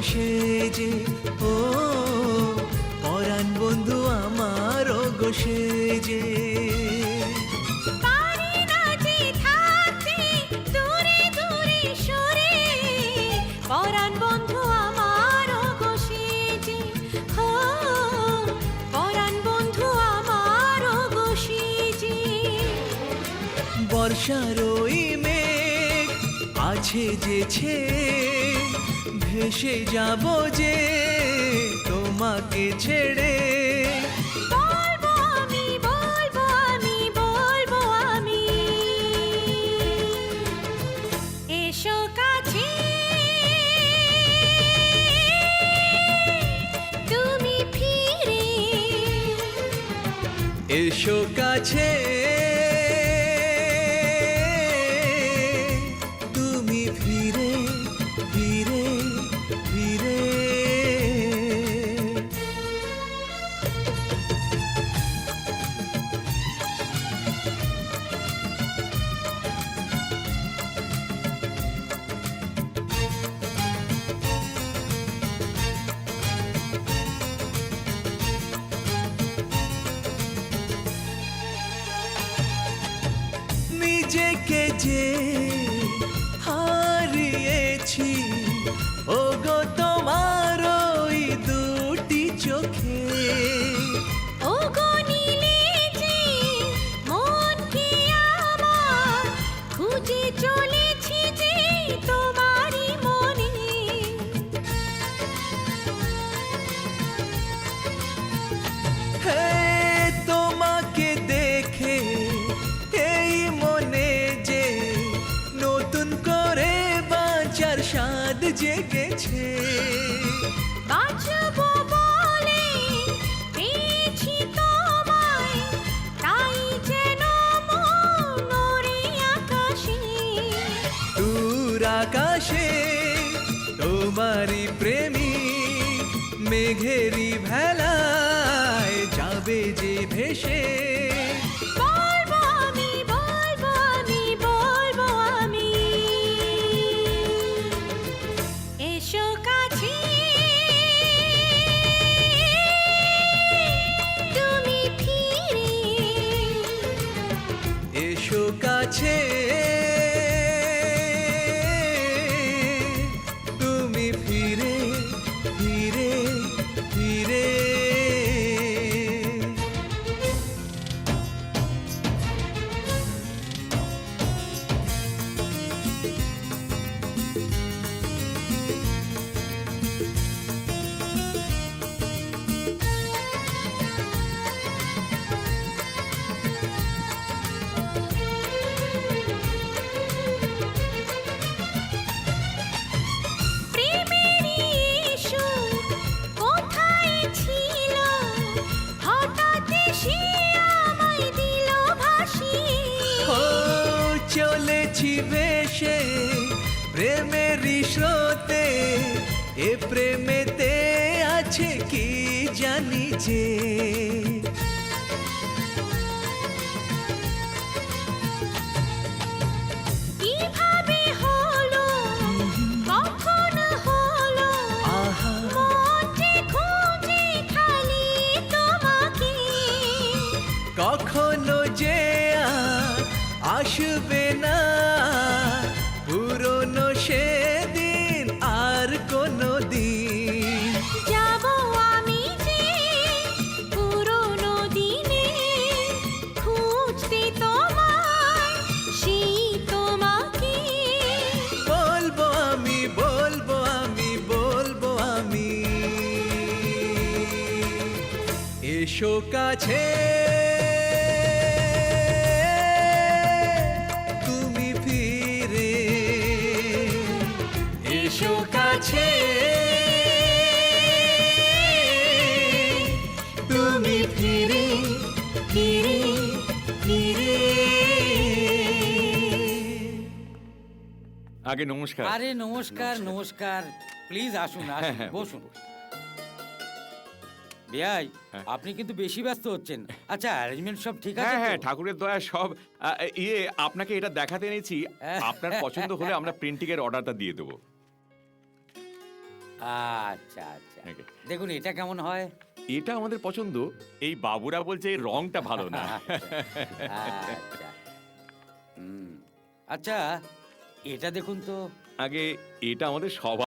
সেজে, ও পরাণ বন্ধু আমার গো সেজে। পারি না যে থাকতে দূরে দূরে সরে, পরাণ বন্ধু আমার গো সেজে, হো পরাণ বন্ধু আমার গো সেজে। বর্ষার ওই মেঘ আছে যে ছেয়ে, ভেসে যাব যে তোমাকে ছেড়ে। বলবো আমি, বলবো আমি, বলবো আমি, এসো কাছে তুমি ফিরে, এসো কাছে তুমি ফিরে ফিরে ফিরে। নিজেকে যে হারিয়েছি ওগো তোমার ওই দুটি চোখে। ওগো নীলে যে মনকে আমার, খুঁজে চলেছি যে তোমারই মনে। হে তোমাকে দেখে এই মনে যে নতুন করে বাঁচার স্বাদ জেগেছে। বাঁচবো বলে পেয়েছি তোমায়, তাই যেন মন ওরে আকাশে। দূর আকাশে তোমারই প্রেমী মেঘেরি ভেলায় যাবে যে ভেসে। বলবো আমি, বলবো আমি, বলবো আমি, এসো কাছে তুমি ফিরে, এসো কাছে তুমি ফিরে ফিরে ফিরে। প্রেমেরই সুর কোথায় ছিল, হঠাৎ সে আমায় দিল ভাসিয়ে। ও চলেছি ভেসে প্রেমেরই স্রোতে, এ প্রেমেতে আছে কি জানি যে। কিভাবে হলো, কখন হলো, আহা মনটি খুঁজে খালি তোমাকে। কখনো যে আর আসবে না পুরনো সেদিন আর কোনো দিন। যাবো আমি যে পুরনো দিনে, খুঁজতে তোমায় সেই তোমাকে। বলবো আমি, বলবো আমি, বলবো আমি, এসো কাছে তুমি ফিরে, এসো কাছে তুমি ফিরে ফিরে ফিরে। আগে নমস্কার। আরে নমস্কার নমস্কার, প্লিজ আসুন আসুন, হ্যাঁ, বসুন। বিয়াই, হ্যাঁ। আপনি কিন্তু বেশি ব্যস্ত হচ্ছেন। আচ্ছা, অ্যারেঞ্জমেন্ট সব ঠিক আছে হ্যাঁ তো? হ্যাঁ, ঠাকুরের দয়া সব। আপনাকে এটা দেখাতে এনেছি। আপনার পছন্দ হলে আমরা প্রিন্টিং এর অর্ডারটা দিয়ে দেবো। আচ্ছা আচ্ছা Okay. দেখুন এটা কেমন হয়? এটা আমাদের পছন্দ। এই বাবুরা বলছে এই রংটা ভালো না। আচ্ছা হুম, আচ্ছা এটা দেখুন তো। আগে এটা আমাদের সবার